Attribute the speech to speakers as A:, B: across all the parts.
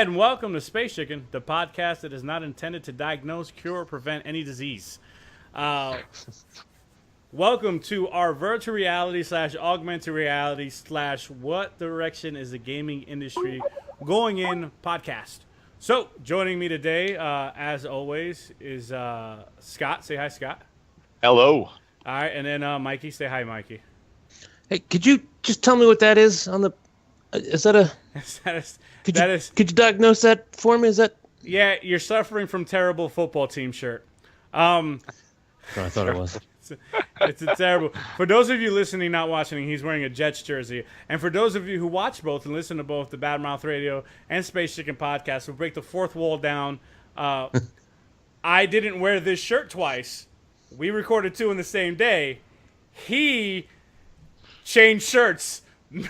A: And welcome to Space Chicken, the podcast that is not intended to diagnose, cure, or prevent any disease. Welcome to our virtual reality / augmented reality / what direction is the gaming industry going in podcast. So, joining me today, as always, is Scott. Say hi, Scott.
B: Hello.
A: All right, and then Mikey. Say hi, Mikey.
C: Hey, could you just tell me what that is on the? Is that a? Could you diagnose that for me? Is that?
A: Yeah, you're suffering from terrible football team shirt.
C: I thought it was.
A: It's a terrible. For those of you listening, not watching, he's wearing a Jets jersey. And for those of you who watch both and listen to both the Badmouth Radio and Space Chicken podcast, we'll break the fourth wall down. I didn't wear this shirt twice. We recorded two in the same day. He changed shirts.
B: I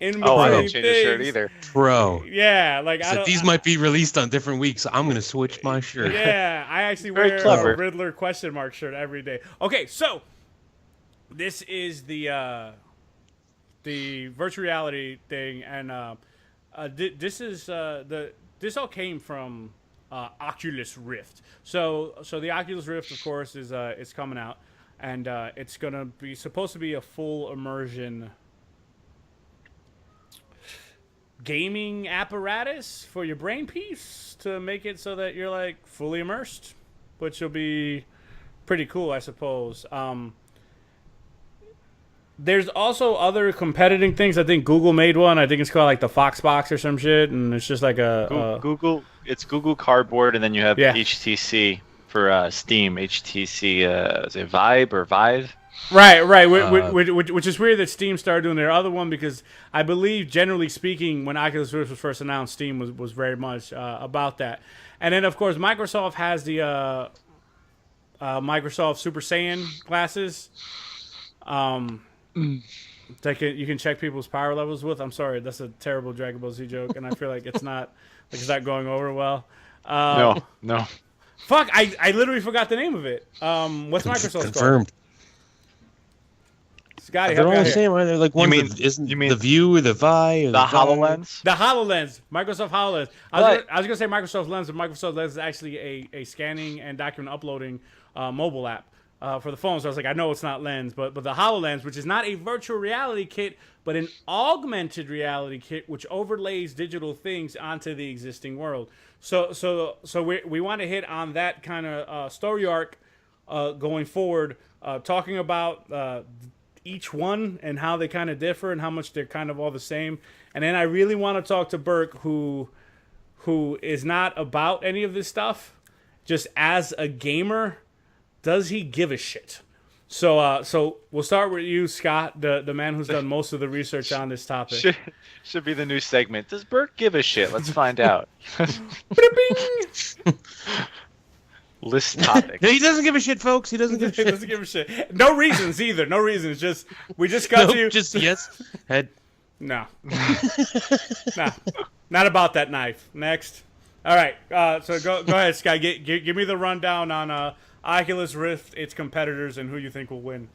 B: didn't change a shirt either.
C: Bro.
A: Yeah, like
C: these might be released on different weeks. I'm gonna switch my shirt.
A: Yeah, I actually wear a Riddler question mark shirt every day. Okay, so this is the virtual reality thing, and this is this all came from Oculist Rift. So the Oculist Rift, of course, is coming out, and it's gonna be supposed to be a full immersion gaming apparatus for your brain piece to make it so that you're like fully immersed, which will be pretty cool, I suppose. There's also other competing things. I think Google made one. I think it's called like the Fox Box or some shit, and it's just like
B: Google. It's Google Cardboard, and then you have HTC for Steam. HTC is it Vibe or Vive?
A: Right. Which is weird that Steam started doing their other one, because I believe, generally speaking, when Oculus Rift was first announced, Steam was very much about that. And then, of course, Microsoft has the Microsoft Super Saiyan glasses. You can check people's power levels with. I'm sorry, that's a terrible Dragon Ball Z joke, and I feel like it's not going over well.
B: No.
A: Fuck! I literally forgot the name of it. What's Microsoft's
C: confirmed?
A: Called? Scotty,
C: they're all the same, right? They're like one. You mean the View or the Vi or
B: the HoloLens?
A: The HoloLens, Microsoft HoloLens. I was gonna say Microsoft Lens, but Microsoft Lens is actually a scanning and document uploading mobile app for the phone. So I was like, I know it's not Lens, but the HoloLens, which is not a virtual reality kit, but an augmented reality kit, which overlays digital things onto the existing world. So we want to hit on that kind of story arc going forward, talking about each one and how they kind of differ and how much they're kind of all the same. And then I really want to talk to Burke, who is not about any of this stuff. Just as a gamer, does he give a shit? So we'll start with you, Scott, the man who's done most of the research on this topic.
B: Should be the new segment. Does Burke give a shit? Let's find out. List topics.
C: He doesn't give a shit, folks. He doesn't give
A: a shit. No reasons either. No reasons. Just we just got to.
C: Just yes. Head.
A: No. No. Not about that knife. Next. All right. So go ahead, Scott. Give me the rundown on Oculus Rift, its competitors, and who you think will win.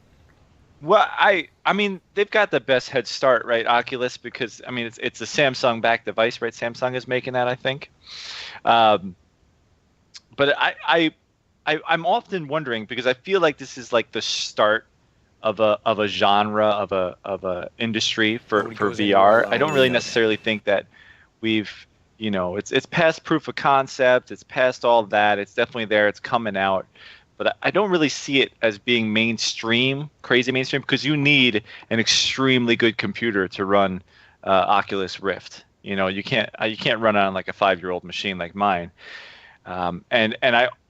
B: Well, I mean, they've got the best head start, right, Oculus, because I mean it's a Samsung-backed device, right? Samsung is making that, I think. But I'm often wondering, because I feel like this is like the start of a genre of a industry for VR. I don't really necessarily think that we've, it's past proof of concept, it's past all that, it's definitely there, it's coming out. But I don't really see it as being mainstream, crazy mainstream, because you need an extremely good computer to run Oculus Rift. You can't run on like a 5-year-old machine like mine. And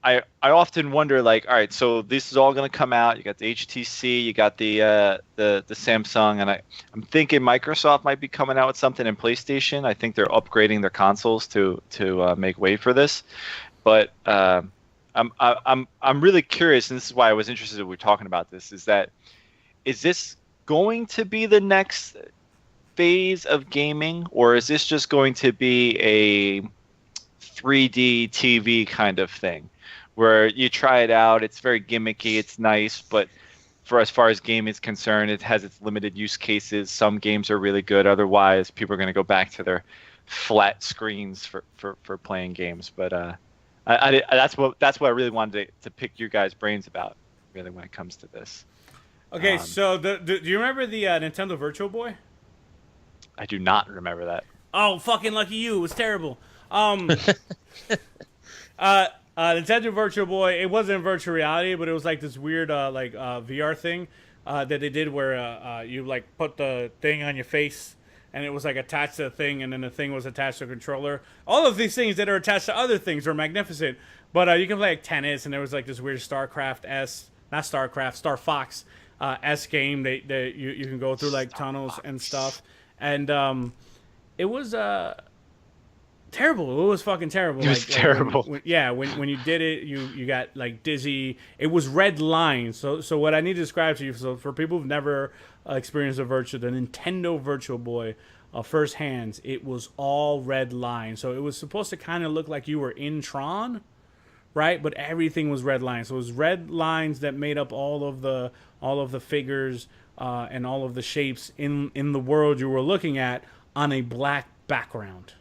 B: I often wonder, like, all right, so this is all going to come out. You got the HTC, you got the Samsung, and I'm thinking Microsoft might be coming out with something in PlayStation. I think they're upgrading their consoles to make way for this. But I'm really curious, and this is why I was interested we're talking about this. Is this going to be the next phase of gaming, or is this just going to be a 3D TV kind of thing where you try it out, it's very gimmicky, it's nice, but for as far as gaming is concerned, it has its limited use cases. Some games are really good, otherwise people are going to go back to their flat screens for playing games. But that's what I really wanted to pick your guys' brains about, really, when it comes to this.
A: Okay, so do you remember the Nintendo Virtual Boy?
B: I do not remember that.
A: Oh, fucking lucky you! It was terrible. Nintendo Virtual Boy. It wasn't virtual reality, but it was like this weird VR thing that they did where you like put the thing on your face, and it was like attached to the thing, and then the thing was attached to a controller. All of these things that are attached to other things are magnificent, but you can play like tennis, and there was like this weird Star Fox S game that you can go through like tunnels and stuff, and it was terrible. It was fucking terrible.
B: It was terrible.
A: When you did it, you got like dizzy. It was red lines. So what I need to describe to you, so for people who've never experienced the Nintendo Virtual Boy, first hands, it was all red lines. So it was supposed to kind of look like you were in Tron, right? But everything was red lines. So it was red lines that made up all of the figures and all of the shapes in the world you were looking at on a black background.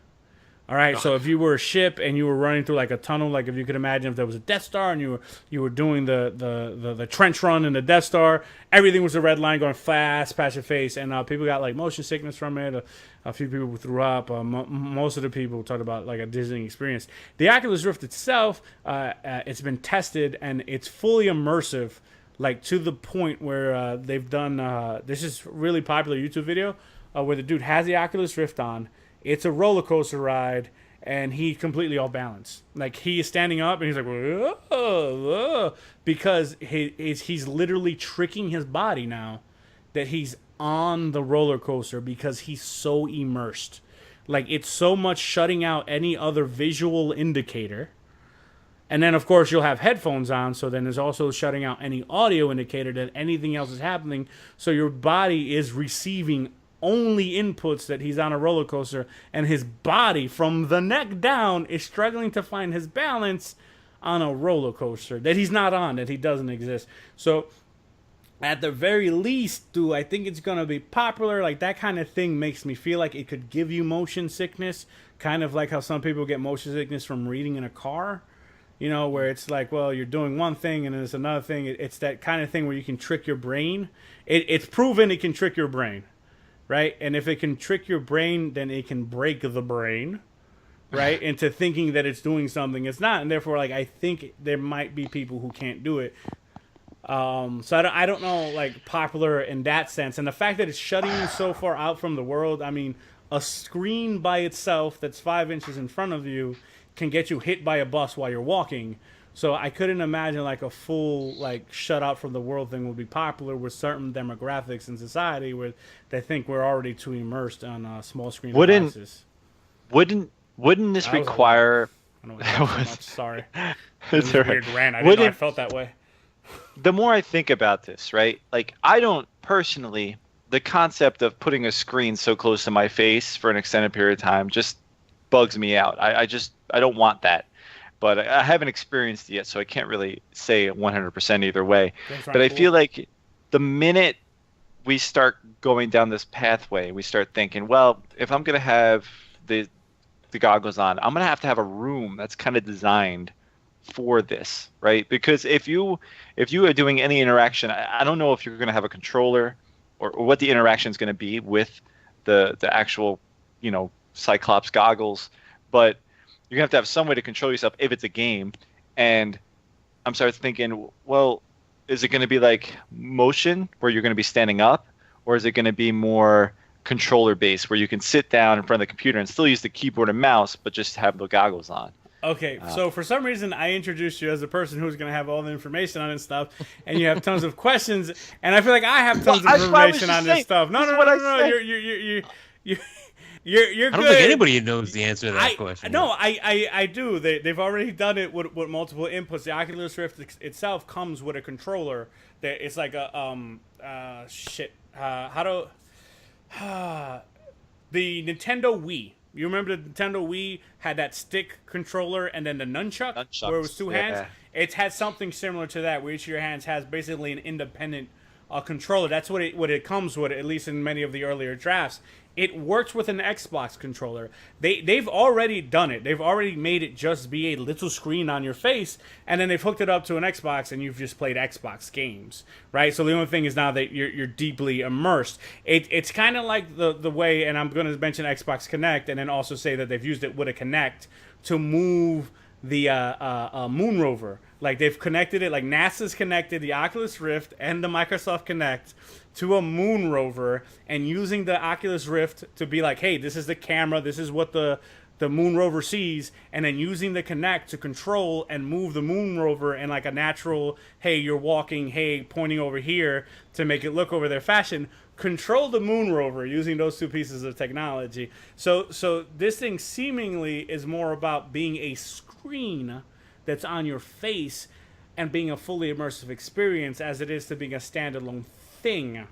A: All right, so if you were a ship and you were running through like a tunnel, like if you could imagine if there was a Death Star and you were doing the trench run in the Death Star, everything was a red line going fast past your face, and people got like motion sickness from it. A few people threw up. Most of the people talked about like a dizzying experience. The Oculus Rift itself, it's been tested and it's fully immersive, like to the point where they've done. This is really popular YouTube video where the dude has the Oculus Rift on. It's a roller coaster ride, and he's completely off balance. Like, he is standing up, and he's like, whoa, whoa, because he's literally tricking his body now that he's on the roller coaster because he's so immersed. Like, it's so much shutting out any other visual indicator. And then, of course, you'll have headphones on, so then there's also shutting out any audio indicator that anything else is happening. So your body is receiving only inputs that he's on a roller coaster, and his body from the neck down is struggling to find his balance on a roller coaster that he's not on, that he doesn't exist. So at the very least, do I think it's going to be popular? Like, that kind of thing makes me feel like it could give you motion sickness, kind of like how some people get motion sickness from reading in a car, you know, where it's like, well, you're doing one thing and then there's another thing. It's that kind of thing where you can trick your brain. It's proven it can trick your brain. Right? And if it can trick your brain, then it can break the brain, right? Into thinking that it's doing something it's not. And therefore, like, I think there might be people who can't do it. So I don't know, like, popular in that sense. And the fact that it's shutting you so far out from the world, I mean, a screen by itself that's 5 inches in front of you can get you hit by a bus while you're walking. So I couldn't imagine like a full like shut out from the world thing would be popular with certain demographics in society where they think we're already too immersed on small screen devices.
B: Wouldn't this require?
A: I know it's not so much. Sorry,
B: it's
A: a weird rant. I didn't know I felt that way.
B: The more I think about this, right? Like, I don't personally, the concept of putting a screen so close to my face for an extended period of time just bugs me out. I don't want that. But I haven't experienced it yet, so I can't really say 100% either way. But I feel like the minute we start going down this pathway, we start thinking, well, if I'm going to have the goggles on, I'm going to have a room that's kind of designed for this, right? Because if you are doing any interaction, I don't know if you're going to have a controller or what the interaction is going to be with the actual, you know, Cyclops goggles, but you're going to have some way to control yourself if it's a game. And I'm starting thinking, well, is it going to be like motion where you're going to be standing up? Or is it going to be more controller based where you can sit down in front of the computer and still use the keyboard and mouse, but just have the goggles on?
A: Okay, so for some reason I introduced you as a person who's going to have all the information on this stuff, and you have tons of questions, and I feel like I have tons of information on this stuff. No, You're
C: I don't
A: good.
C: think anybody knows the answer to that question.
A: No, I do. They've already done it with multiple inputs. The Oculus Rift itself comes with a controller that it's like a the Nintendo Wii. You remember the Nintendo Wii had that stick controller and then the nunchucks where it was two hands? It had something similar to that, where each of your hands has basically an independent controller. That's what it comes with, at least in many of the earlier drafts. It works with an Xbox controller. They've already done it. They've already made it just be a little screen on your face, and then they've hooked it up to an Xbox, and you've just played Xbox games, right? So the only thing is now that you're deeply immersed. It's kind of like the way, and I'm going to mention Xbox Connect, and then also say that they've used it with a Kinect to move the moon rover. Like they've connected it, like NASA's connected the Oculus Rift and the Microsoft Kinect to a moon rover, and using the Oculus Rift to be like, hey, this is the camera, this is what the moon rover sees, and then using the Kinect to control and move the moon rover in like a natural, hey, you're walking, hey, pointing over here, to make it look over there fashion. Control the moon rover using those two pieces of technology. So this thing seemingly is more about being a screen that's on your face and being a fully immersive experience as it is to being a standalone thing,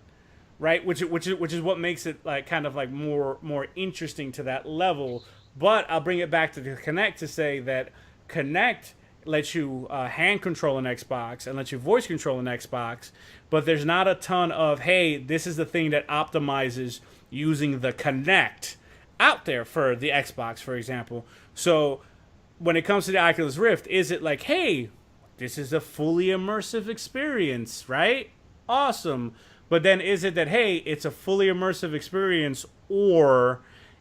A: right? Which is what makes it like kind of like more interesting to that level. But I'll bring it back to the Kinect to say that Kinect lets you hand control an Xbox and lets you voice control an Xbox, but there's not a ton of, hey, this is the thing that optimizes using the Kinect out there for the Xbox, for example. So when it comes to the Oculus Rift, is it like, hey, this is a fully immersive experience, right? Awesome. But then is it that, hey, it's a fully immersive experience, or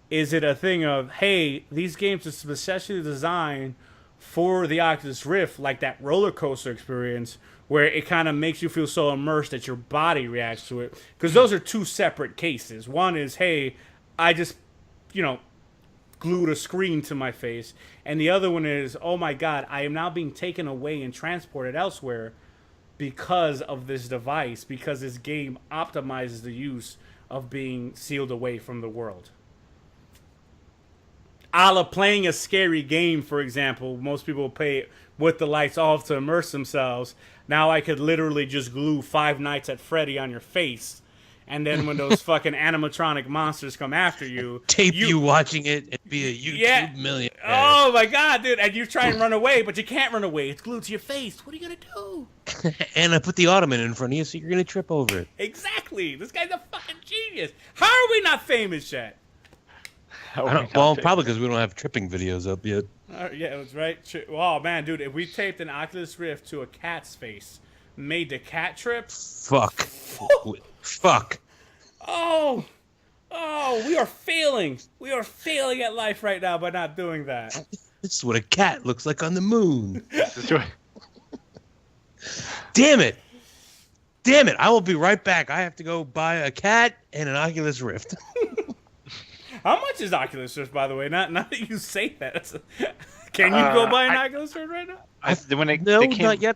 A: is it a thing of, hey, these games are specially designed for the Oculus Rift, like that roller coaster experience, where it kind of makes you feel so immersed that your body reacts to it? Because those are two separate cases. One is, hey, I just, glued a screen to my face. And the other one is, oh my God, I am now being taken away and transported elsewhere because of this device, because this game optimizes the use of being sealed away from the world. A la playing a scary game, for example. Most people pay with the lights off to immerse themselves. Now I could literally just glue Five Nights at Freddy on your face, and then when those fucking animatronic monsters come after you,
C: tape you watching it and be a YouTube millionaire.
A: Oh my God, dude! And you try and run away, but you can't run away. It's glued to your face. What are you gonna do?
C: And I put the ottoman in front of you, so you're gonna trip over it.
A: Exactly. This guy's a fucking genius. How are we not famous yet?
C: Well, probably because we don't have tripping videos up yet.
A: Yeah, that's right. Oh man, dude! If we taped an Oculus Rift to a cat's face, made the cat trip.
C: Fuck.
A: Oh, we are failing. We are failing at life right now by not doing that.
C: This is what a cat looks like on the moon. Damn it. I will be right back. I have to go buy a cat and an Oculus Rift.
A: How much is Oculus Rift, by the way? Not that you say that. Can you go buy an Oculus Rift right now?
C: Not yet.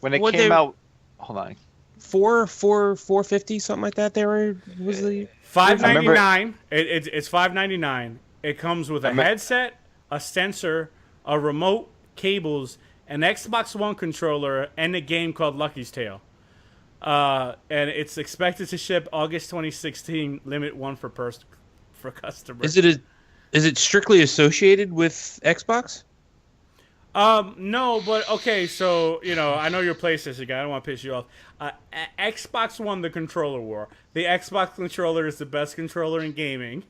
B: When it came out, hold on.
C: 450, something like that. Was the
A: $599. It's $599. It comes with a headset, a sensor, a remote, cables, an Xbox One controller, and a game called Lucky's Tale. And it's expected to ship August 2016. Limit 1 for customers.
C: Is it strictly associated with Xbox?
A: No, but okay, so, I know you're a PlayStation guy. I don't want to piss you off. Xbox won the controller war. The Xbox controller is the best controller in gaming.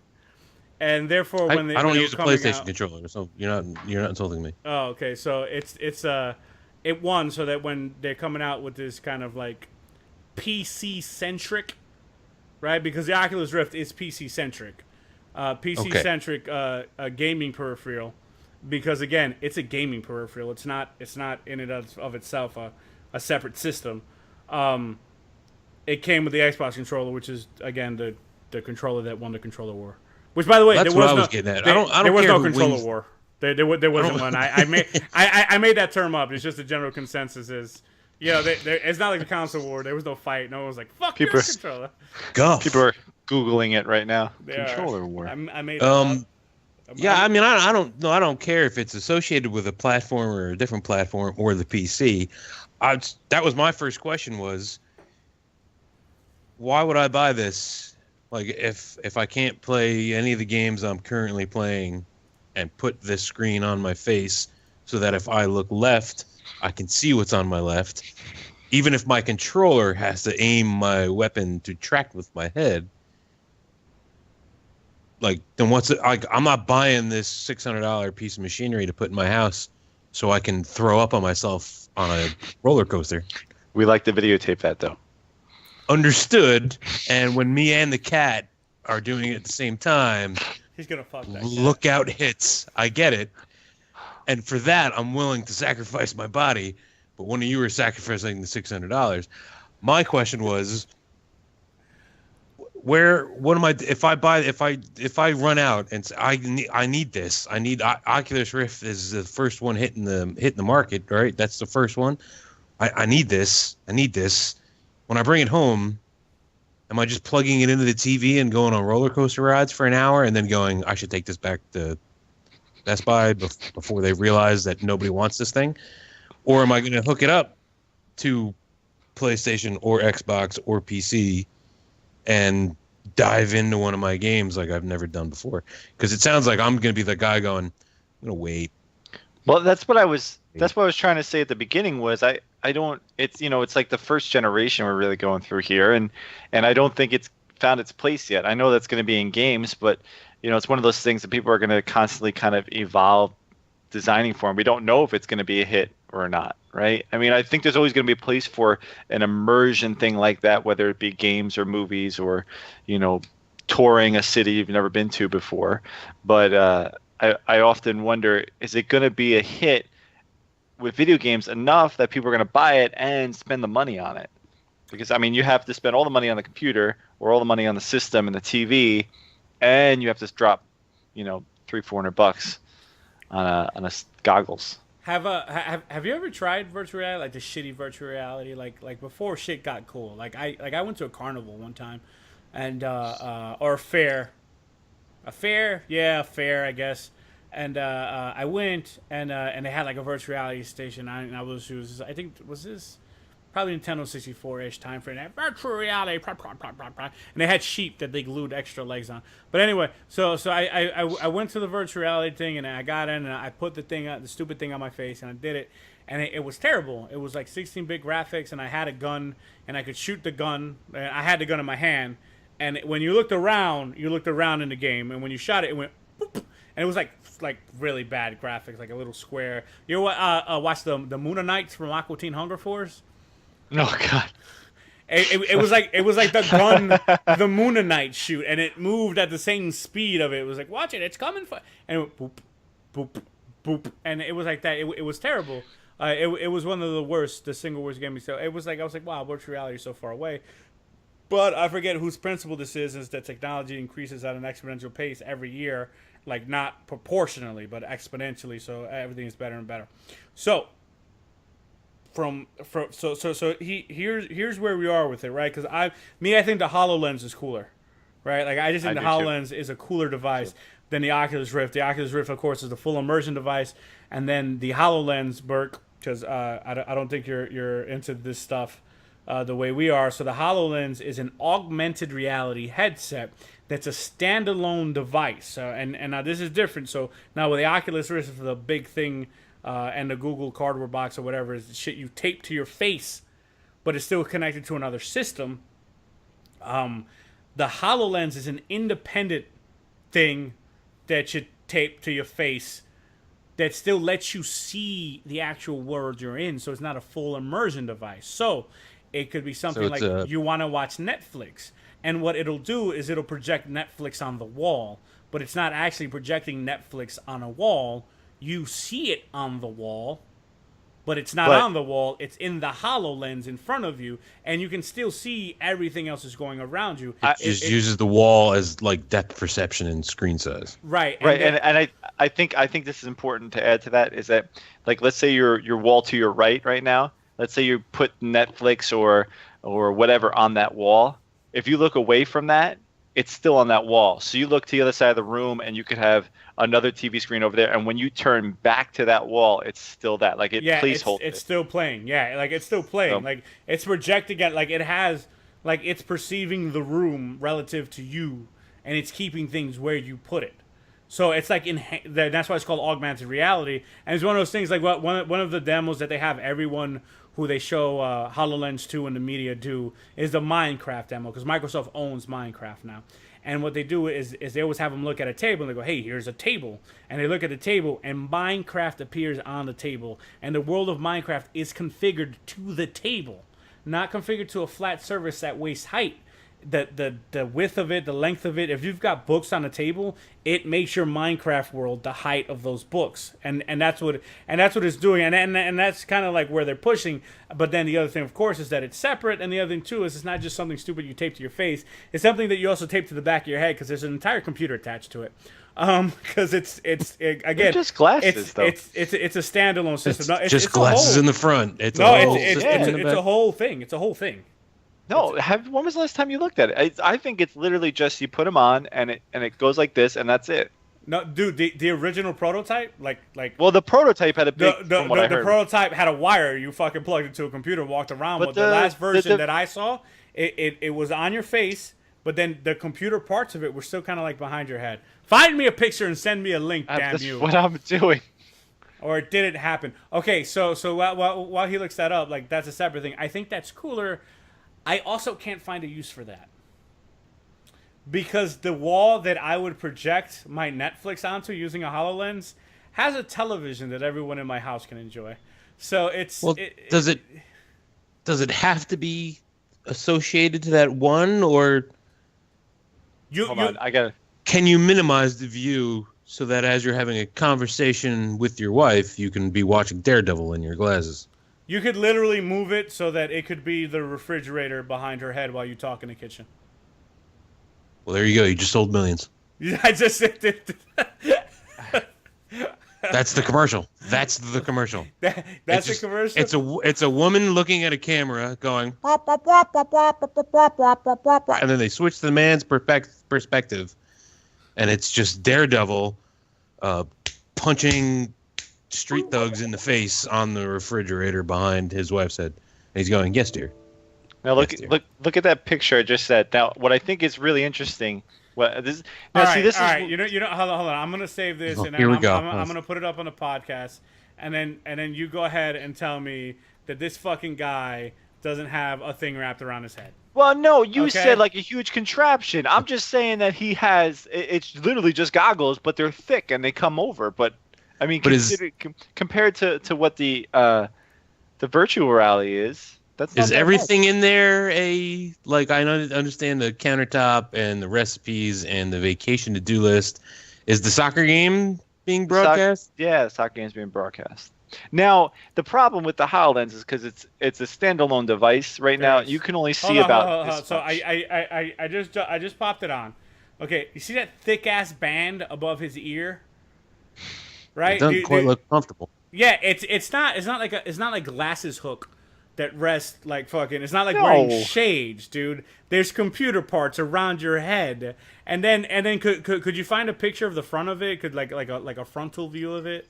A: And therefore,
C: I don't use a PlayStation controller, so you're not insulting me.
A: Oh, okay. So it won so that when they're coming out with this kind of like PC-centric, right? Because the Oculus Rift is PC-centric. PC-centric gaming peripheral. Because again, it's a gaming peripheral. It's not in and of itself a separate system. It came with the Xbox controller, which is again the controller that won the controller war. Which, by the way,
C: there was no
A: controller war. There wasn't one. I made that term up. It's just the general consensus is, it's not like the console war. There was no fight. No one was like, "Fuck your controller."
B: People are googling it right now. Controller war.
A: I made it up.
C: Yeah, I mean, I don't know. I don't care if it's associated with a platform or a different platform or the PC. That was my first question was, why would I buy this? Like, if I can't play any of the games I'm currently playing and put this screen on my face so that if I look left, I can see what's on my left. even if my controller has to aim my weapon to track with my head, like, then what's it? Like, I'm not buying this $600 piece of machinery to put in my house so I can throw up on myself on a roller coaster.
B: We like to videotape that, though.
C: Understood. And when me and the cat are doing it at the same time,
A: he's gonna fuck that
C: lookout hits. I get it. And for that, I'm willing to sacrifice my body. But when you were sacrificing the $600, my question was, what am I? If I run out and say, I need this. I need Oculus Rift is the first one hitting the market, right? That's the first one. I need this. I need this. When I bring it home, am I just plugging it into the TV and going on roller coaster rides for an hour and then going, I should take this back to Best Buy before they realize that nobody wants this thing? Or am I going to hook it up to PlayStation or Xbox or PC and dive into one of my games like I've never done before? Because it sounds like I'm going to be the guy going, I'm going to wait.
B: Well, that's what I was trying to say at the beginning was I don't, it's, it's like the first generation we're really going through here. And I don't think it's found its place yet. I know that's going to be in games, but it's one of those things that people are going to constantly kind of evolve designing for. And we don't know if it's going to be a hit or not, right? I mean, I think there's always going to be a place for an immersion thing like that, whether it be games or movies or, touring a city you've never been to before. But I often wonder, is it going to be a hit with video games enough that people are going to buy it and spend the money on it? Because, I mean, you have to spend all the money on the computer or all the money on the system and the TV, and you have to drop, $300-400 on a goggles.
A: Have you ever tried virtual reality, like the shitty virtual reality, like before shit got cool? Like I went to a carnival one time, and or a fair, I guess. And I went and they had like a virtual reality station. I think was this probably Nintendo 64-ish time frame. They had virtual reality, and they had sheep that they glued extra legs on. But anyway, so I went to the virtual reality thing and I got in and I put the stupid thing on my face and I did it, and it was terrible. It was like 16-bit graphics, and I had a gun and I could shoot the gun. And I had the gun in my hand, and when you looked around in the game, and when you shot it, it went boop, and it was like really bad graphics, like a little square. You know what? Watch the Moon Knights from Aqua Teen Hunger Force.
B: Oh God!
A: It was like the gun, the Moon Knight shoot, and it moved at the same speed of it. It was like, watch it, it's coming, and it went boop, boop, boop, and it was like that. It was terrible. It was one of the single worst games. So it was like I was like, wow, virtual reality is so far away. But I forget whose principle this is that technology increases at an exponential pace every year, like not proportionally, but exponentially. So everything is better and better. So. Here's where we are with it, right? Because I think the HoloLens is cooler, right? Like I just think the HoloLens is a cooler device than the Oculus Rift. The Oculus Rift, of course, is the full immersion device, and then the HoloLens, Burke, because I don't think you're into this stuff the way we are. So the HoloLens is an augmented reality headset that's a standalone device, and now this is different. So now with the Oculus Rift, is the big thing. And the Google Cardboard box or whatever is the shit you tape to your face, but it's still connected to another system. The HoloLens is an independent thing that you tape to your face that still lets you see the actual world you're in, so it's not a full immersion device. So it could be something like you want to watch Netflix, and what it'll do is it'll project Netflix on the wall, but it's not actually projecting Netflix on a wall. You see it on the wall, but it's not on the wall. It's in the HoloLens in front of you, and you can still see everything else is going around you.
C: It uses the wall as like depth perception and screen size.
B: Right. And I think this is important to add to that is that, like, let's say your wall to your right now. Let's say you put Netflix or whatever on that wall. If you look away from that, it's still on that wall. So you look to the other side of the room, and you could have another TV screen over there. And when you turn back to that wall, it's still that. Like placeholder.
A: It's still playing. Yeah, like it's still playing. Like it's projecting at, like it has, like it's perceiving the room relative to you, and it's keeping things where you put it. So it's like that's why it's called augmented reality. And it's one of those things like one of the demos that they have everyone who they show HoloLens 2 in the media do is the Minecraft demo, because Microsoft owns Minecraft now. And what they do is they always have them look at a table and they go, hey, here's a table. And they look at the table and Minecraft appears on the table. And the world of Minecraft is configured to the table, not configured to a flat surface at waist height. The width of it, the length of it. If you've got books on the table, it makes your Minecraft world the height of those books, and that's what it's doing, and that's kind of like where they're pushing. But then the other thing, of course, is that it's separate, and the other thing too is it's not just something stupid you tape to your face. It's something that you also tape to the back of your head, because there's an entire computer attached to it. Because again,
B: just glasses, though.
A: It's a standalone system.
C: It's just glasses in the front. It's a
A: whole thing. It's a whole thing.
B: No, when was the last time you looked at it? I think it's literally just you put them on and it goes like this and that's it.
A: No, dude, the original prototype, like.
B: Well, the prototype had a big. The
A: prototype had a wire you fucking plugged into a computer and walked around. But the last version that I saw, it was on your face, but then the computer parts of it were still kind of like behind your head. Find me a picture and send me a link, damn you.
B: That's what I'm doing.
A: Or did it happen? Okay, so while he looks that up, like that's a separate thing. I think that's cooler. I also can't find a use for that, because the wall that I would project my Netflix onto using a HoloLens has a television that everyone in my house can enjoy. So it's
C: does it have to be associated to that one, or
B: hold on, I gotta.
C: Can you minimize the view so that as you're having a conversation with your wife, you can be watching Daredevil in your glasses?
A: You could literally move it so that it could be the refrigerator behind her head while you talk in the kitchen.
C: Well, there you go. You just sold millions.
A: I just did.
C: That's the commercial. That's the commercial.
A: That's the commercial?
C: It's a woman looking at a camera going, and then they switch to the man's perspective, and it's just Daredevil punching street thugs in the face on the refrigerator behind his wife's head. And he's going, yes, dear.
B: Now look at that picture I just said. Now what I think is really interesting. This
A: all
B: is
A: right. You know. Hold on. I'm gonna save this, and
C: here we go.
A: I'm gonna put it up on the podcast, and then you go ahead and tell me that this fucking guy doesn't have a thing wrapped around his head.
B: Well, no, you said like a huge contraption. I'm just saying that he has. It's literally just goggles, but they're thick and they come over. But I mean, compared to what the virtual reality is.
C: Is everything in there I understand the countertop and the recipes and the vacation to-do list. Is the soccer game being broadcast?
B: Yeah, the soccer game is being broadcast. Now, the problem with the HoloLens is because it's a standalone device right now. You can only see about this much.
A: So I just popped it on. Okay, you see that thick-ass band above his ear? Right?
C: It doesn't quite look comfortable.
A: Yeah, it's not like glasses hook that rest like fucking. It's not like wearing shades, dude. There's computer parts around your head, and then could you find a picture of the front of it? Could like a frontal view of it,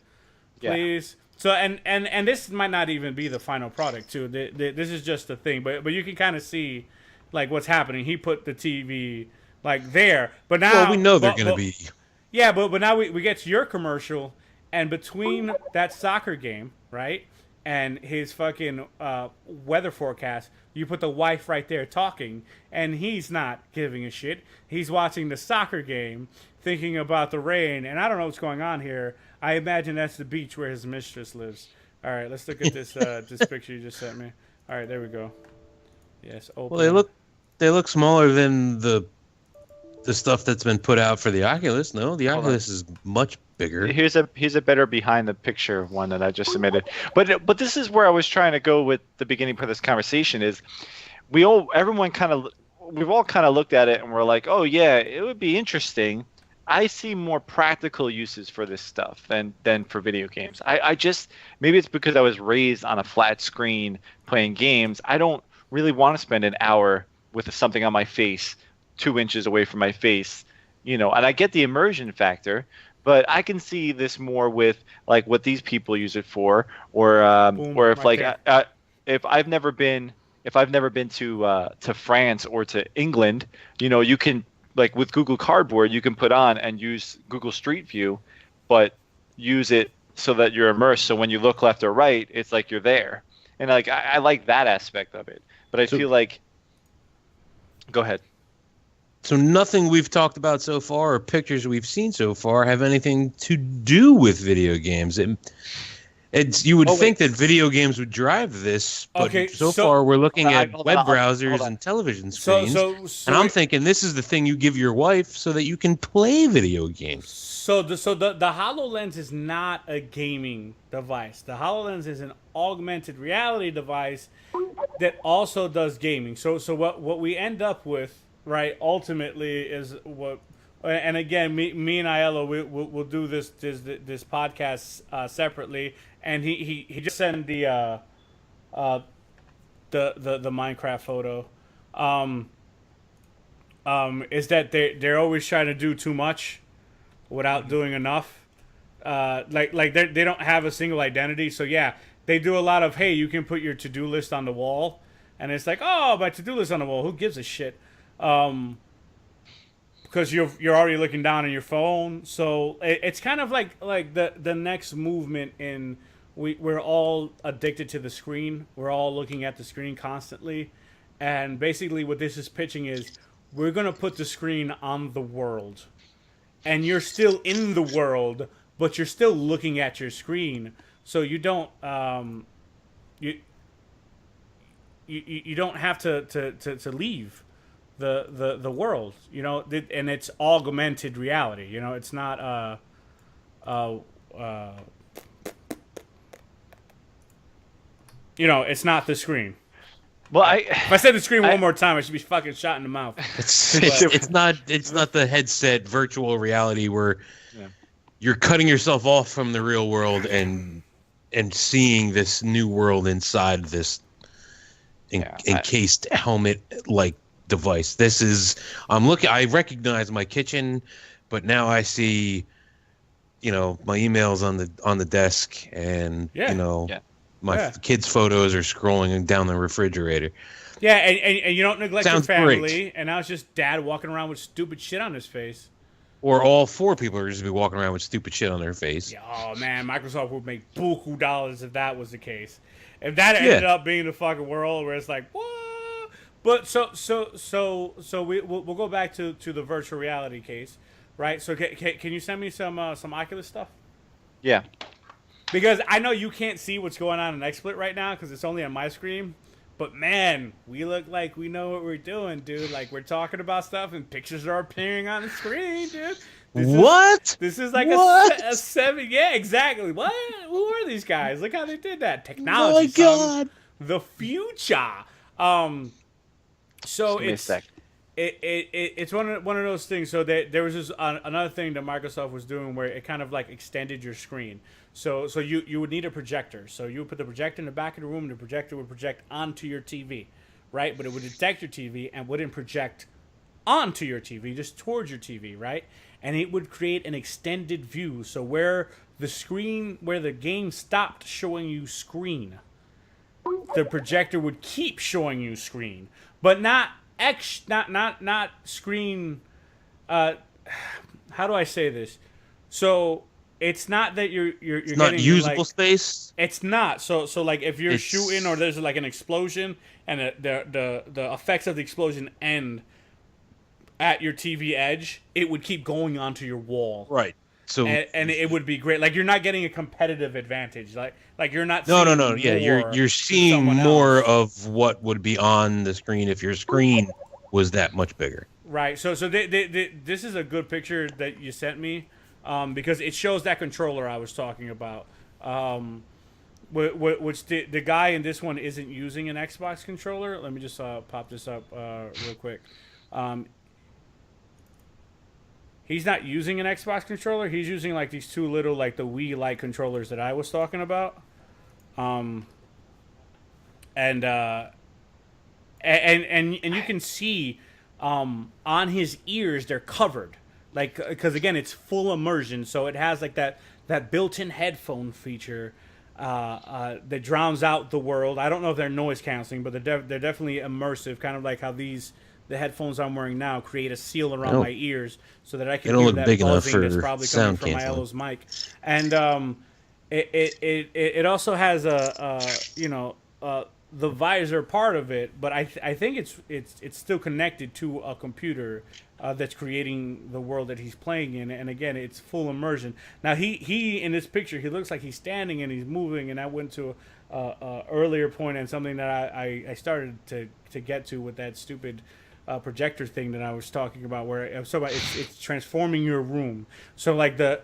A: please? Yeah. So and this might not even be the final product too. This is just a thing, but you can kind of see like what's happening. He put the TV like there, but now
C: we know they're gonna be.
A: Yeah, but now we get to your commercial, and between that soccer game, right? And his fucking weather forecast, you put the wife right there talking, and he's not giving a shit. He's watching the soccer game, thinking about the rain, and I don't know what's going on here. I imagine that's the beach where his mistress lives. All right, let's look at this this picture you just sent me. All right, there we go. Yes, open.
C: Well, they look smaller than the stuff that's been put out for the Oculus. No, the Oculus is much bigger.
B: Here's a better behind the picture one that I just submitted. But this is where I was trying to go with the beginning part of this conversation is we've all kind of looked at it and we're like, oh yeah, it would be interesting. I see more practical uses for this stuff than for video games. I just maybe it's because I was raised on a flat screen playing games. I don't really want to spend an hour with something on my face 2 inches away from my face, and I get the immersion factor, but I can see this more with like what these people use it for, or if I've never been to France or to England, you can like with Google Cardboard, you can put on and use Google Street View, but use it so that you're immersed. So when you look left or right, it's like you're there. And like I like that aspect of it. But I feel like, go ahead.
C: So nothing we've talked about so far or pictures we've seen so far have anything to do with video games. You would think that video games would drive this, but so far we're looking at web browsers and television screens. And I'm thinking this is the thing you give your wife so that you can play video games.
A: So the HoloLens is not a gaming device. The HoloLens is an augmented reality device that also does gaming. So what we end up with, right, ultimately is what. And again, me and Aiello, we'll do this podcast separately. And he just sent the Minecraft photo. Is that they're always trying to do too much without doing enough. Like they don't have a single identity. So yeah, they do a lot of, hey, you can put your to-do list on the wall, and it's like, oh, my to-do list on the wall. Who gives a shit? Because you're already looking down on your phone. So it's kind of like the next movement in we're all addicted to the screen. We're all looking at the screen constantly. And basically what this is pitching is we're going to put the screen on the world. And you're still in the world, but you're still looking at your screen. So you don't you don't have to leave the world, you know, and it's augmented reality. You know, it's not you know, it's not the screen.
B: Well,
A: if I said the screen one more time, I should be fucking shot in the mouth.
C: It's not the headset virtual reality where you're cutting yourself off from the real world and seeing this new world inside this encased helmet like device. This is I recognize my kitchen, but now I see, you know, my emails on the desk, and you know, my kids' photos are scrolling down the refrigerator.
A: Yeah, and you don't neglect your family,
C: great.
A: And now it's just dad walking around with stupid shit on his face.
C: Or all four people are just be walking around with stupid shit on their face.
A: Yeah, oh man, Microsoft would make buku dollars if that was the case. If that ended up being the fucking world where it's like, what? But so we'll go back to the virtual reality case, right? So can you send me some Oculus stuff?
B: Yeah.
A: Because I know you can't see what's going on in XSplit right now because it's only on my screen. But man, we look like we know what we're doing, dude. Like we're talking about stuff and pictures are appearing on the screen, dude. This is like a 7. Yeah, exactly. What? Who are these guys? Look how they did that. Technology.
C: Oh my God.
A: The future. So it's one of those things. So there was this another thing that Microsoft was doing where it kind of like extended your screen. So you would need a projector. So you would put the projector in the back of the room, and the projector would project onto your TV, right? But it would detect your TV and wouldn't project onto your TV, just towards your TV, right? And it would create an extended view. So where the game stopped showing you screen, the projector would keep showing you screen, but not screen. How do I say this? So it's not that you're
C: it's not
A: getting
C: usable space.
A: It's not. So like if you're shooting or there's like an explosion and the effects of the explosion end at your TV edge, it would keep going onto your wall.
C: Right. So
A: and it would be great. Like you're not getting a competitive advantage. Like you're not.
C: No. Yeah, you're seeing more of what would be on the screen if your screen was that much bigger.
A: Right. So this is a good picture that you sent me, because it shows that controller I was talking about. Which the guy in this one isn't using an Xbox controller. Let me just pop this up real quick. He's not using an Xbox controller. He's using like these two little like the Wii Lite controllers that I was talking about. And you can see on his ears they're covered, like, because again it's full immersion, so it has like that built-in headphone feature that drowns out the world. I don't know if they're noise canceling, but they're definitely immersive, kind of like how these the headphones I'm wearing now create a seal around my ears so that I can
C: they don't
A: hear
C: look
A: that
C: big enough
A: buzzing that's
C: for
A: probably coming
C: sound
A: from my
C: canceling.
A: Elo's mic. And it also has the visor part of it, but I think it's still connected to a computer that's creating the world that he's playing in, and again, it's full immersion. Now he in this picture, he looks like he's standing and he's moving, and I went to a earlier point and something that I started to get to with that stupid projector thing that I was talking about, where it's transforming your room. So like the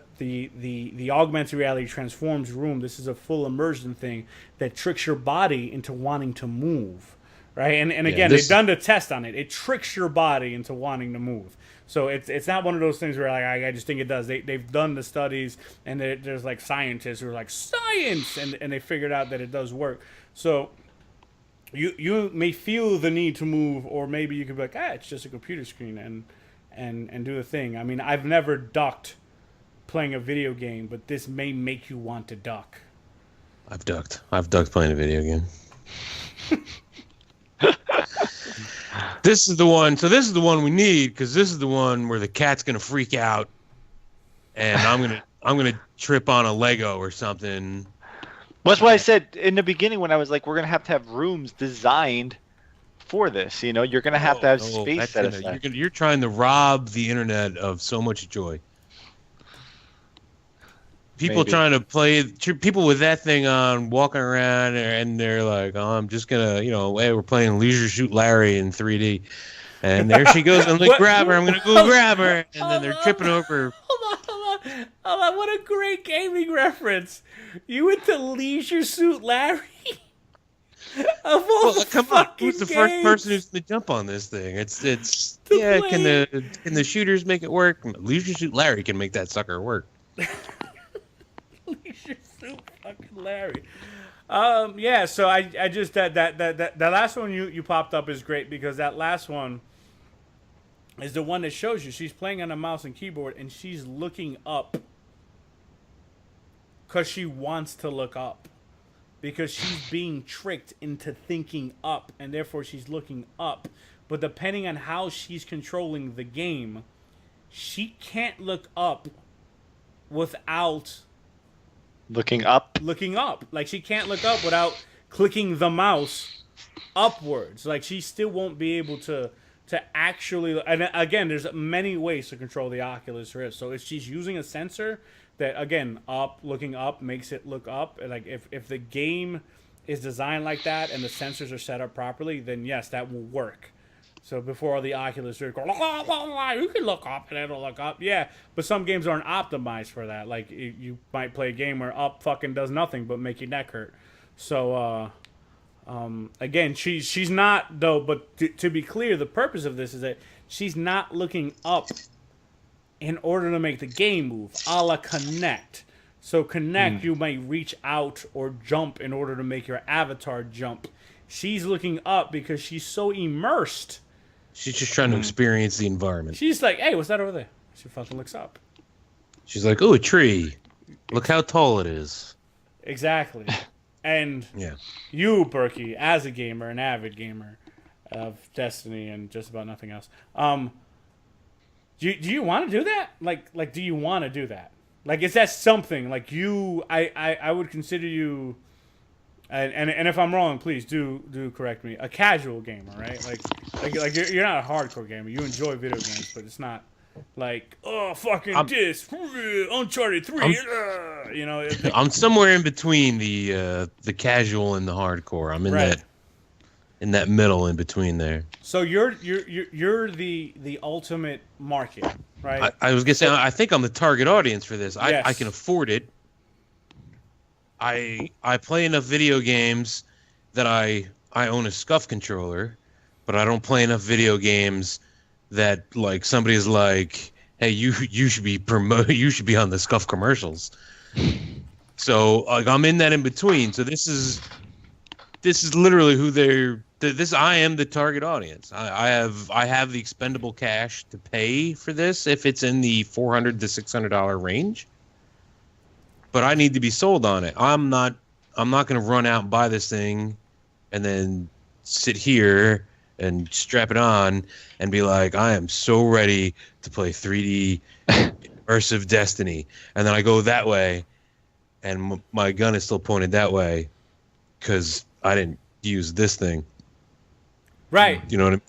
A: augmented reality transforms room. This is a full immersion thing that tricks your body into wanting to move, right? And again, they've done the test on it. It tricks your body into wanting to move. So it's not one of those things where like I just think it does. They've done the studies, and there's like scientists who are like science, and they figured out that it does work. So you may feel the need to move, or maybe you could be like, it's just a computer screen, and do the thing. I mean, I've never ducked playing a video game, but this may make you want to duck.
C: I've ducked playing a video game. This is the one. So this is the one we need, because this is the one where the cat's gonna freak out, and I'm gonna trip on a Lego or something.
B: Well, that's why I said in the beginning when I was like, we're gonna have rooms designed for this. You know, you're gonna have to have space set aside.
C: You're trying to rob the internet of so much joy. People trying to play, people with that thing on, walking around, and they're like, "Oh, I'm just gonna, hey, we're playing Leisure Suit Larry in 3D," and there she goes, and like, grab her, I'm gonna go grab her, and then they're tripping over.
A: Hold on, what a great gaming reference! You went to Leisure Suit Larry. Of all
C: Come on, who's the first person who's gonna jump on this thing? It's yeah. Can the shooters make it work? Leisure Suit Larry can make that sucker work.
A: Leisure Suit fucking Larry. Yeah. So I just that last one you popped up is great, because that last one is the one that shows you she's playing on a mouse and keyboard, and she's looking up because she wants to look up, because she's being tricked into thinking up, and therefore she's looking up. But depending on how she's controlling the game, she can't look up without
B: looking up.
A: Like, she can't look up without clicking the mouse upwards. Like, she still won't be able to actually. And again, there's many ways to control the Oculus Rift. So if she's using a sensor that, again, looking up makes it look up. Like, if the game is designed like that and the sensors are set up properly, then yes, that will work. So before all the Oculus Rift go, you can look up and it'll look up. Yeah, but some games aren't optimized for that. Like, you might play a game where up fucking does nothing but make your neck hurt. So, again, she's not, though, but to be clear, the purpose of this is that she's not looking up in order to make the game move, a la Connect. So Connect, you might reach out or jump in order to make your avatar jump. She's looking up because she's so immersed.
C: She's just trying to experience the environment.
A: She's like, hey, what's that over there? She fucking looks up.
C: She's like, oh, a tree. Look how tall it is.
A: Exactly. And you, Berkey, as a gamer, an avid gamer of Destiny and just about nothing else, do you want to do that? Like, do you want to do that? Like, is that something like I would consider you, and if I'm wrong, please do correct me, a casual gamer, right? Like you're not a hardcore gamer. You enjoy video games, but it's not like, oh, fucking this Uncharted 3.
C: I'm somewhere in between the casual and the hardcore. I'm in that middle in between there.
A: So you're the ultimate market, right?
C: I was gonna say, I think I'm the target audience for this. I can afford it. I play enough video games that I own a SCUF controller, but I don't play enough video games that, like, somebody's like, hey, you should be you should be on the SCUF commercials. So, like, I'm in that in between. So this is literally who I am the target audience. I have the expendable cash to pay for this if it's in the $400 to $600 range. But I need to be sold on it. I'm not going to run out and buy this thing and then sit here and strap it on and be like, I am so ready to play 3D immersive Destiny. And then I go that way, and my gun is still pointed that way because I didn't use this thing.
A: Right.
C: You know what I mean?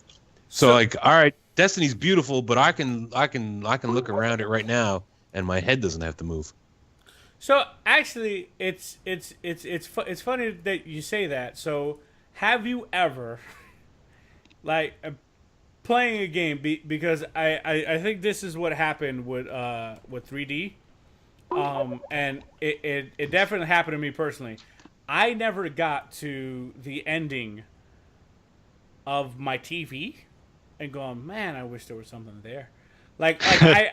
C: So like, all right, Destiny's beautiful, but I can look around it right now, and my head doesn't have to move.
A: So actually, it's funny that you say that. So have you ever like playing a game because I think this is what happened with 3D, and it definitely happened to me personally. I never got to the ending of my TV and going, man, I wish there was something there. Like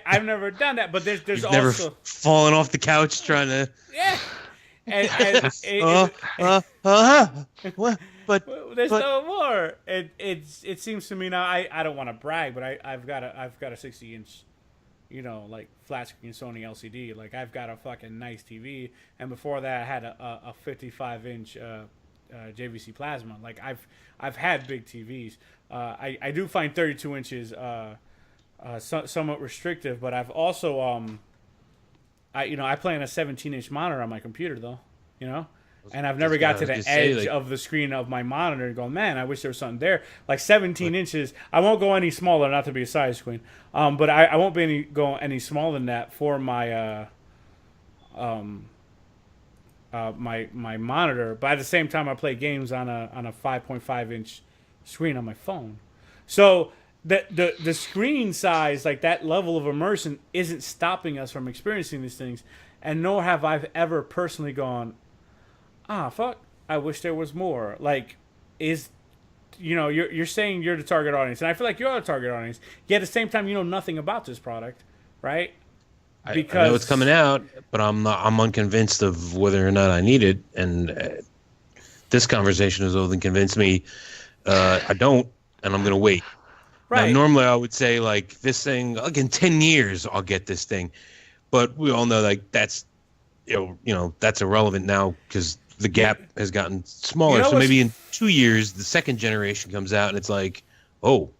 A: I've never done that, but there's
C: You've
A: also
C: never fallen off the couch trying to.
A: yeah, and
C: what? But
A: there's no more. It seems to me now. I don't want to brag, but I've got a 60-inch, like flat screen Sony LCD. Like I've got a fucking nice TV, and before that I had a 55-inch JVC plasma. Like I've had big TVs. I do find 32 inches somewhat restrictive, but I've also I play on a 17-inch monitor on my computer though, and I've never got to the edge of the screen of my monitor and go, man, I wish there was something there. Like 17 inches, I won't go any smaller, not to be a size queen, but I won't be go any smaller than that for my my monitor. But at the same time, I play games on a 5.5-inch screen on my phone, so the screen size, like that level of immersion, isn't stopping us from experiencing these things, and nor have I ever personally gone, fuck, I wish there was more. Like, you're saying you're the target audience, and I feel like you're the target audience, yet at the same time you know nothing about this product, right?
C: Because I know it's coming out, but I'm unconvinced of whether or not I need it, and this conversation has only convinced me I don't, and I'm going to wait. Right. Now, normally I would say, like, this thing, like, in 10 years I'll get this thing, but we all know, like, that's that's irrelevant now because the gap has gotten smaller. So maybe in 2 years the second generation comes out and it's like, oh,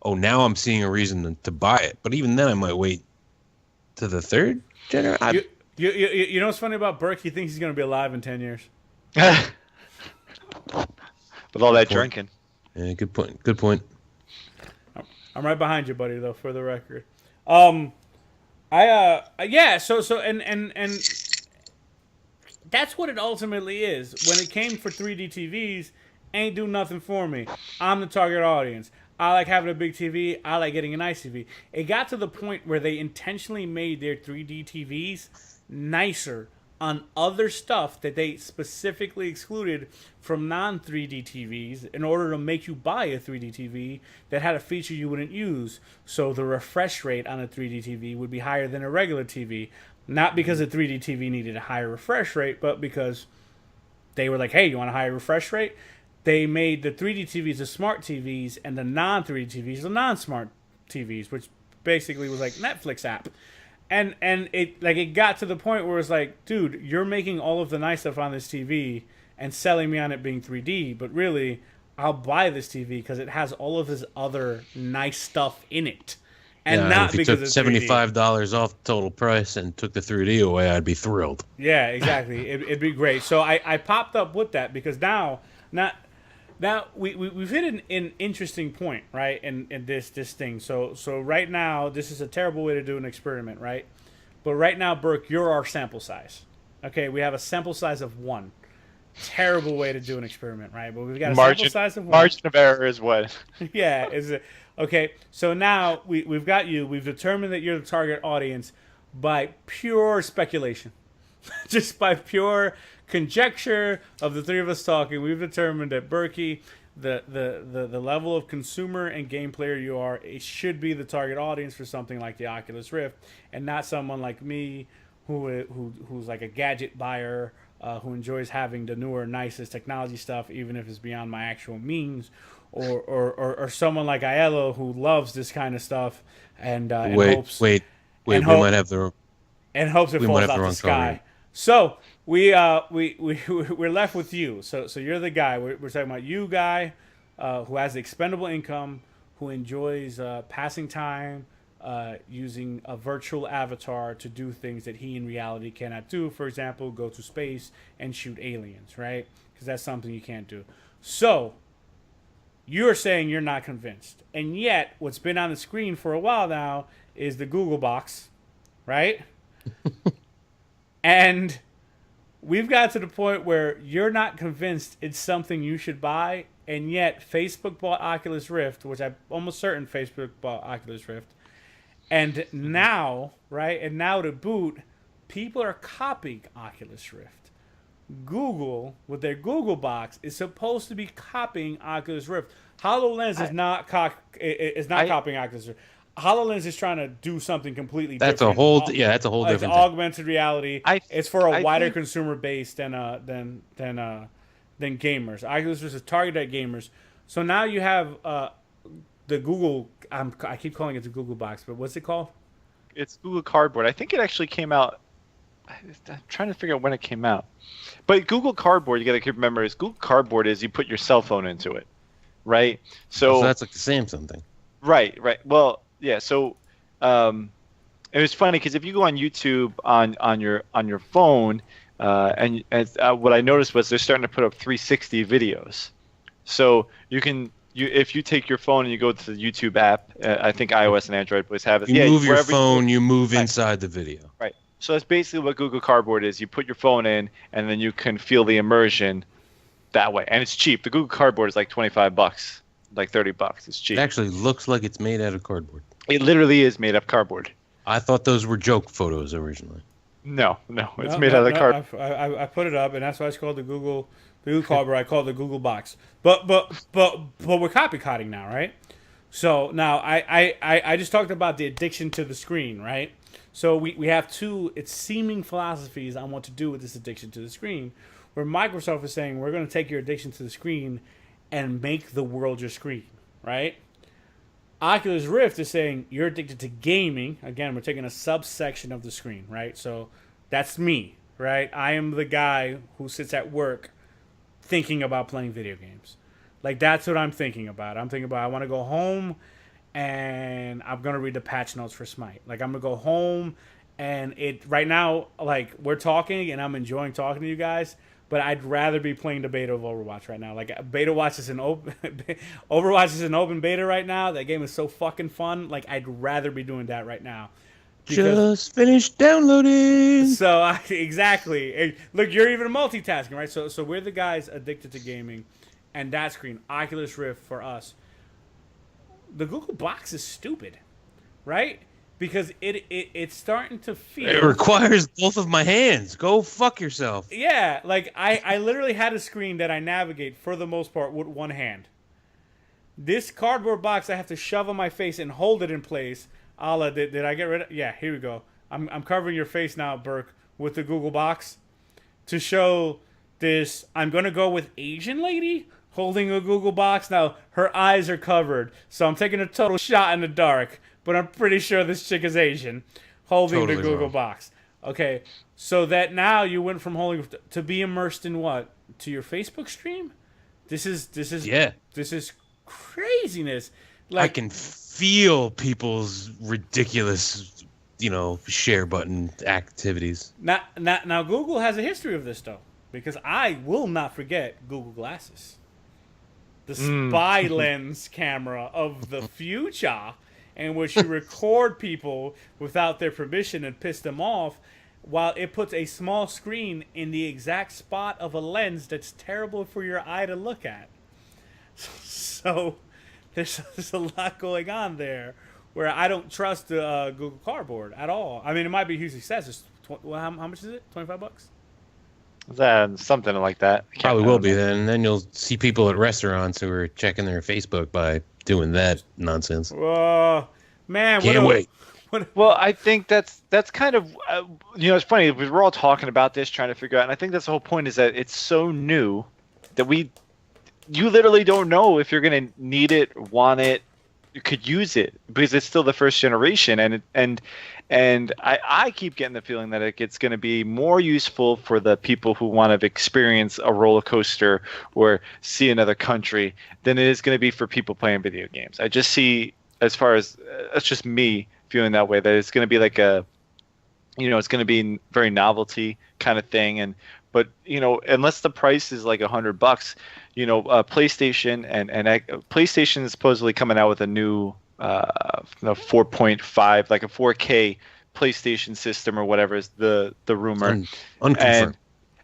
C: now I'm seeing a reason to buy it. But even then I might wait to the third generation.
A: You know what's funny about Burke? He thinks he's going to be alive in 10 years.
B: With all that drinking.
C: Yeah, good point.
A: I'm right behind you, buddy, though, for the record. So that's what it ultimately is. When it came for 3D TVs, ain't do nothing for me. I'm the target audience. I like having a big TV. I like getting a nice TV. It got to the point where they intentionally made their 3D TVs nicer on other stuff that they specifically excluded from non-3D TVs in order to make you buy a 3D TV that had a feature you wouldn't use. So the refresh rate on a 3D TV would be higher than a regular TV. Not because a 3D TV needed a higher refresh rate, but because they were like, hey, you want a higher refresh rate? They made the 3D TVs the smart TVs and the non-3D TVs the non-smart TVs, which basically was like Netflix app. And it got to the point where it's like, dude, you're making all of the nice stuff on this TV and selling me on it being 3D, but really, I'll buy this TV because it has all of this other nice stuff in it. And not
C: if you
A: because
C: took
A: it's
C: $75 off the total price and took the 3D away, I'd be thrilled.
A: Yeah, exactly. It'd be great. So I popped up with that because now we've hit an interesting point, right? In this thing. So right now, this is a terrible way to do an experiment, right? But right now, Burke, you're our sample size. Okay, we have a sample size of 1. Terrible way to do an experiment, right? But we've got a sample size of 1.
B: Margin of error is what?
A: Yeah, is it? Okay, so now we've got you. We've determined that you're the target audience by pure speculation. Just by pure conjecture of the three of us talking, we've determined that Berkey, the level of consumer and game player you are, it should be the target audience for something like the Oculus Rift, and not someone like me who's like a gadget buyer, who enjoys having the newer, nicest technology stuff, even if it's beyond my actual means. Or someone like Aiello who loves this kind of stuff and hopes.
C: Wait. We might have the.
A: And hopes it falls out the sky. So we're left with you. So you're the guy. We're talking about you, guy. who has expendable income, who enjoys passing time, using a virtual avatar to do things that he in reality cannot do. For example, go to space and shoot aliens, right? Because that's something you can't do. So you're saying you're not convinced, and yet what's been on the screen for a while now is the Google box, right? And we've got to the point where you're not convinced it's something you should buy, and yet Facebook bought Oculus Rift, which I'm almost certain Facebook bought Oculus Rift. And now, right, and now to boot, people are copying Oculus Rift. Google, with their Google box, is supposed to be copying Oculus Rift. HoloLens is not copying Oculus Rift. HoloLens is trying to do something completely different.
C: That's a whole different thing.
A: Augmented reality. It's for a wider consumer base than gamers. Oculus Rift is targeted at gamers. So now you have the Google. I keep calling it the Google box, but what's it called?
B: It's Google Cardboard. I think it actually came out. I'm trying to figure out when it came out. But Google Cardboard, you got to remember, is Google Cardboard is you put your cell phone into it, right? So
C: that's like the Samsung thing. Right.
B: Well, yeah. So it was funny because if you go on YouTube on your phone, and what I noticed was they're starting to put up 360 videos. So if you take your phone and you go to the YouTube app, I think iOS and Android boys have it.
C: You move your phone, you move inside the video.
B: Right. So that's basically what Google Cardboard is. You put your phone in, and then you can feel the immersion that way. And it's cheap. The Google Cardboard is like $25, like $30. It's cheap.
C: It actually looks like it's made out of cardboard.
B: It literally is made of cardboard.
C: I thought those were joke photos originally.
B: No, it's made out of cardboard.
A: I put it up, and that's why it's called the Google Cardboard. I call it the Google Box. But we're copycatting now, right? So now I just talked about the addiction to the screen, right? So we have two seeming philosophies on what to do with this addiction to the screen, where Microsoft is saying we're going to take your addiction to the screen and make the world your screen, right? Oculus Rift is saying you're addicted to gaming. Again, we're taking a subsection of the screen, right? So that's me, right? I am the guy who sits at work thinking about playing video games. Like, that's what I'm thinking about. I'm thinking about I want to go home and I'm going to read the patch notes for Smite. Like, I'm going to go home and right now, like, we're talking and I'm enjoying talking to you guys, but I'd rather be playing the beta of Overwatch right now. Like, Overwatch is an open beta right now. That game is so fucking fun. Like, I'd rather be doing that right now.
C: Just finished downloading.
A: So exactly. Look, you're even multitasking, right? So we're the guys addicted to gaming, and that screen, Oculus Rift for us. The Google Box is stupid, right? Because it's starting to feel.
C: It requires both of my hands. Go fuck yourself.
A: Yeah, like I literally had a screen that I navigate for the most part with one hand. This cardboard box I have to shove on my face and hold it in place. Allah, did I get rid of? Yeah, here we go. I'm covering your face now, Burke, with the Google box to show this. I'm gonna go with Asian lady holding a Google box. Now her eyes are covered, so I'm taking a total shot in the dark. But I'm pretty sure this chick is Asian, holding totally the Google box. Okay, so that now you went from holding to be immersed in what? To your Facebook stream? This is craziness. Like,
C: I can feel people's ridiculous, share button activities.
A: Now Google has a history of this though, because I will not forget Google Glasses, the spy lens camera of the future, in which you record people without their permission and piss them off, while it puts a small screen in the exact spot of a lens that's terrible for your eye to look at. So there's a lot going on there where I don't trust the Google Cardboard at all. I mean, it might be a huge success. How much is it? $25?
B: Something like that.
C: Probably will be then. And then you'll see people at restaurants who are checking their Facebook by doing that nonsense.
A: Man,
C: can't wait.
B: Well, I think that's kind of it's funny because we're all talking about this, trying to figure out, and I think that's the whole point, is that it's so new that you literally don't know if you're gonna need it, want it, could use it because it's still the first generation, and I keep getting the feeling that it's going to be more useful for the people who want to experience a roller coaster or see another country than it is going to be for people playing video games. I just see, as far as that's just me feeling that way, that it's going to be like it's going to be very novelty kind of thing, but unless the price is like $100, PlayStation and PlayStation is supposedly coming out with a new 4.5, like a 4K PlayStation system or whatever is the rumor.
C: Unconfirmed.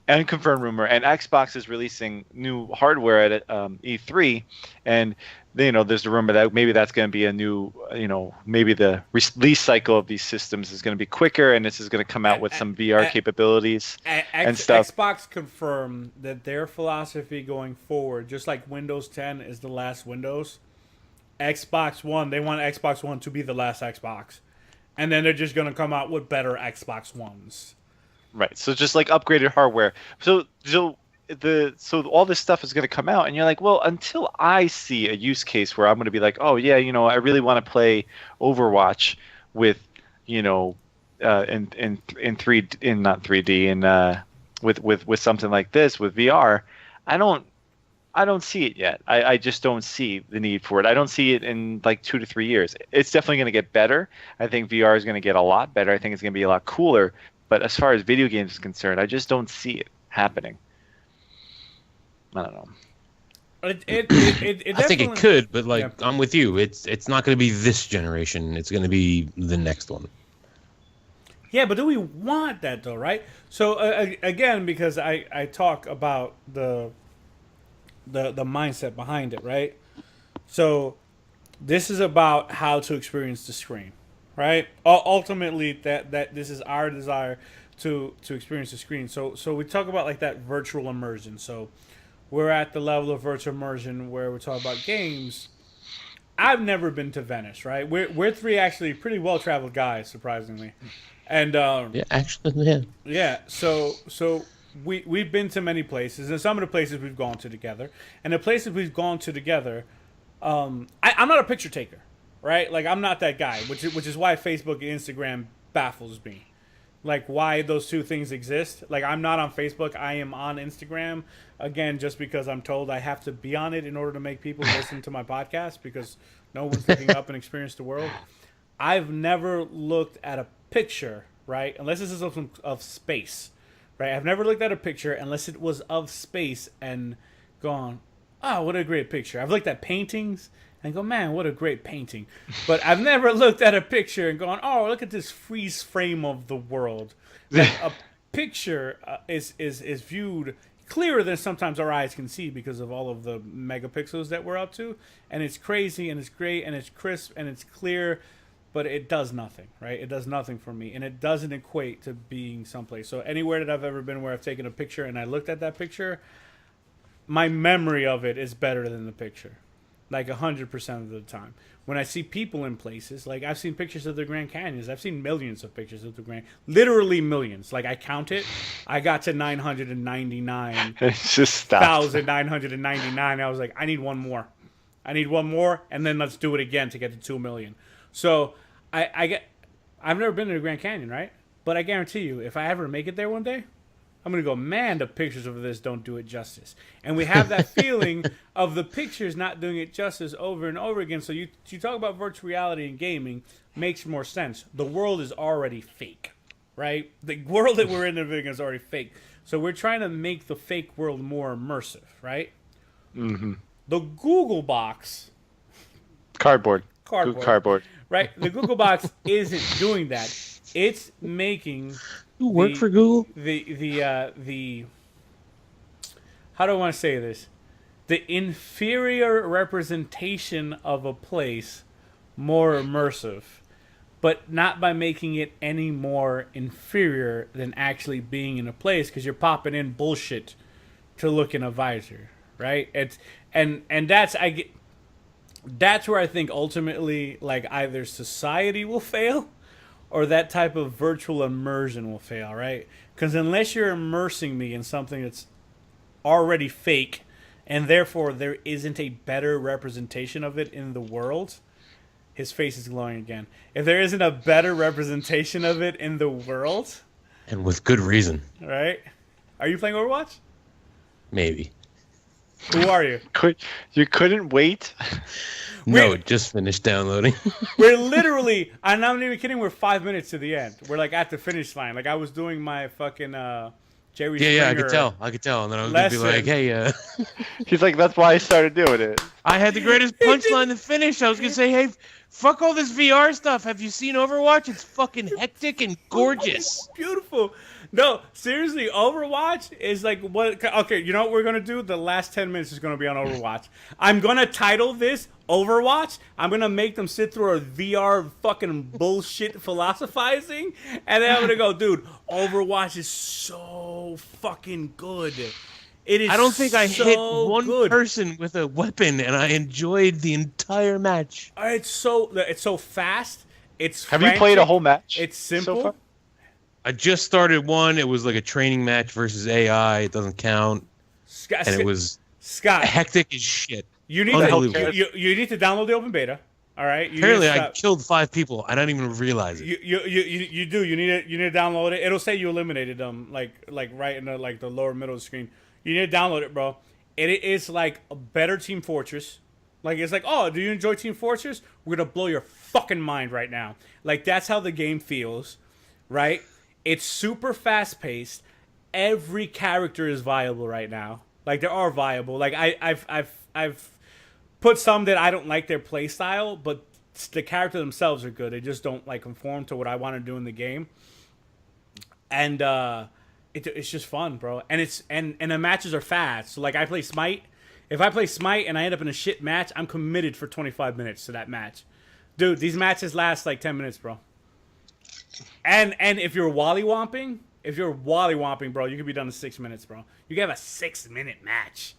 B: And unconfirmed rumor. And Xbox is releasing new hardware at E3, and there's a rumor that maybe that's going to be a new, maybe the release cycle of these systems is going to be quicker, and this is going to come out with some VR capabilities and stuff.
A: Xbox confirmed that their philosophy going forward, just like Windows 10 is the last Windows, Xbox One, they want Xbox One to be the last Xbox. And then they're just going to come out with better Xbox Ones.
B: Right. So just like upgraded hardware. So all this stuff is going to come out, and you're like, well, until I see a use case where I'm going to be like, oh yeah, I really want to play Overwatch with, in not 3D, and with something like this with VR, I don't see it yet. I just don't see the need for it. I don't see it in like 2 to 3 years. It's definitely going to get better. I think VR is going to get a lot better. I think it's going to be a lot cooler. But as far as video games is concerned, I just don't see it happening. I don't know.
C: I think it could, but I'm with you. It's not going to be this generation. It's going to be the next one.
A: Yeah, but do we want that though, right? So again, because I talk about the mindset behind it, right? So this is about how to experience the screen, right? Ultimately, that this is our desire to experience the screen. So we talk about like that virtual immersion. So we're at the level of virtual immersion where we talk about games. I've never been to Venice, right? We're three actually pretty well traveled guys, surprisingly, and yeah. So we've been to many places, and some of the places we've gone to together, and the places we've gone to together. I'm not a picture taker, right? Like I'm not that guy, which is why Facebook and Instagram baffles me. Like why those two things exist. Like I'm not on Facebook, I am on Instagram. Again, just because I'm told I have to be on it in order to make people listen to my podcast because no one's looking up and experience the world. I've never looked at a picture, right? Unless this is of space, right? I've never looked at a picture unless it was of space and gone, oh, what a great picture. I've looked at paintings and go, man, what a great painting. But I've never looked at a picture and gone, oh, look at this freeze frame of the world. Like, a picture is viewed clearer than sometimes our eyes can see because of all of the megapixels that we're up to. And it's crazy and it's great and it's crisp and it's clear, but it does nothing, right? It does nothing for me. And it doesn't equate to being someplace. So anywhere that I've ever been where I've taken a picture and I looked at that picture, my memory of it is better than the picture. Like 100% of the time. When I see people in places, like I've seen pictures of the Grand Canyons. I've seen millions of pictures of the Grand, literally millions. Like I count it. I got to 999,999. I was like, I need one more. And then let's do it again to get to 2 million. So I've never been to the Grand Canyon, right? But I guarantee you, if I ever make it there one day, I'm going to go, man, the pictures of this don't do it justice. And we have that feeling of the pictures not doing it justice over and over again. So you talk about virtual reality and gaming makes more sense. The world is already fake, right? The world that we're in the video is already fake. So we're trying to make the fake world more immersive, right?
B: Mm-hmm.
A: The Google box.
B: Cardboard.
A: Right? The Google box isn't doing that. It's making...
C: You work for Google?
A: The how do I want to say this? The inferior representation of a place more immersive, but not by making it any more inferior than actually being in a place because you're popping in bullshit to look in a visor, right? And that's where I think ultimately like either society will fail or that type of virtual immersion will fail, right? Because unless you're immersing me in something that's already fake, and therefore there isn't a better representation of it in the world, his face is glowing again. If there isn't a better representation of it in the world,
C: And with good reason.
A: right? Are you playing Overwatch?
C: Maybe.
A: Who are you?
B: You couldn't wait?
C: No, just finished downloading.
A: We're literally, I'm not even kidding, we're 5 minutes to the end. We're like at the finish line. Like I was doing my fucking Jerry Springer.
C: Yeah, I could tell. And then I was going to be like, hey,
B: He's like, that's why I started doing it.
C: I had the greatest punchline to finish. I was going to say, hey, fuck all this VR stuff. Have you seen Overwatch? It's fucking hectic and gorgeous.
A: Beautiful. No, seriously, Overwatch is like what? Okay, you know what we're gonna do? The last 10 minutes is gonna be on Overwatch. I'm gonna title this Overwatch. I'm gonna make them sit through a VR fucking bullshit philosophizing, and then I'm gonna go, dude. Overwatch is so fucking good. It is.
C: I don't think I hit
A: so
C: one
A: good.
C: person with a weapon, and I enjoyed the entire match.
A: It's so fast. It's
B: Have you played a whole match?
A: It's
B: so
A: simple.
B: far?
C: I just started one. It was like a training match versus AI. It doesn't count.
A: Scott,
C: And it was
A: Scott.
C: hectic as shit.
A: You need
C: Unbelievable.
A: you need to download the open beta. All right.
C: Apparently, I killed 5 people. I don't even realize it.
A: You do. You need to download it. It'll say you eliminated them, like right in the the lower middle of the screen. You need to download it, bro. It is like a better Team Fortress. Like it's like, oh, do you enjoy Team Fortress? We're gonna blow your fucking mind right now. Like that's how the game feels, right? It's super fast paced. Every character is viable right now. Like there are viable. Like I've put some that I don't like their play style, but the characters themselves are good. They just don't like conform to what I want to do in the game. And it's just fun, bro. And the matches are fast. So like I play Smite. If I play Smite and I end up in a shit match, I'm committed for 25 minutes to that match. Dude, these matches last like 10 minutes, bro. And if you're wollywomping, bro, you could be done in 6 minutes, bro. You can have a 6-minute match.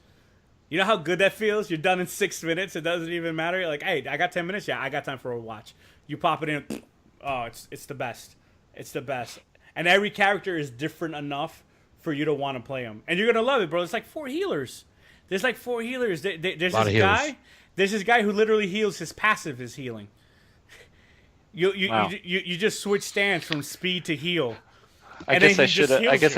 A: You know how good that feels? You're done in 6 minutes. It doesn't even matter. You're like, hey, I got 10 minutes. Yeah, I got time for a watch. You pop it in. Oh, it's the best. It's the best. And every character is different enough for you to want to play them. And you're going to love it, bro. It's like 4 healers. There's like 4 healers. There's this guy. There's this guy who literally heals. His passive is healing. You just switch stance from speed to heal.
B: I guess I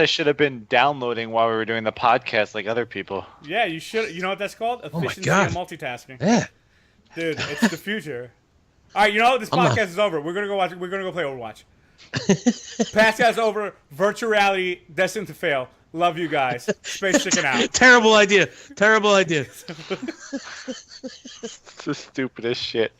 B: should have been downloading while we were doing the podcast like other people.
A: Yeah, you should. You know what that's called? Efficiency and multitasking.
C: Yeah,
A: dude, it's the future. All right, you know what? This podcast is over. We're gonna go watch. We're gonna go play Overwatch. Podcast's over. Virtual reality destined to fail. Love you guys. Space Chicken out.
C: Terrible idea. Terrible idea.
B: It's the stupidest shit.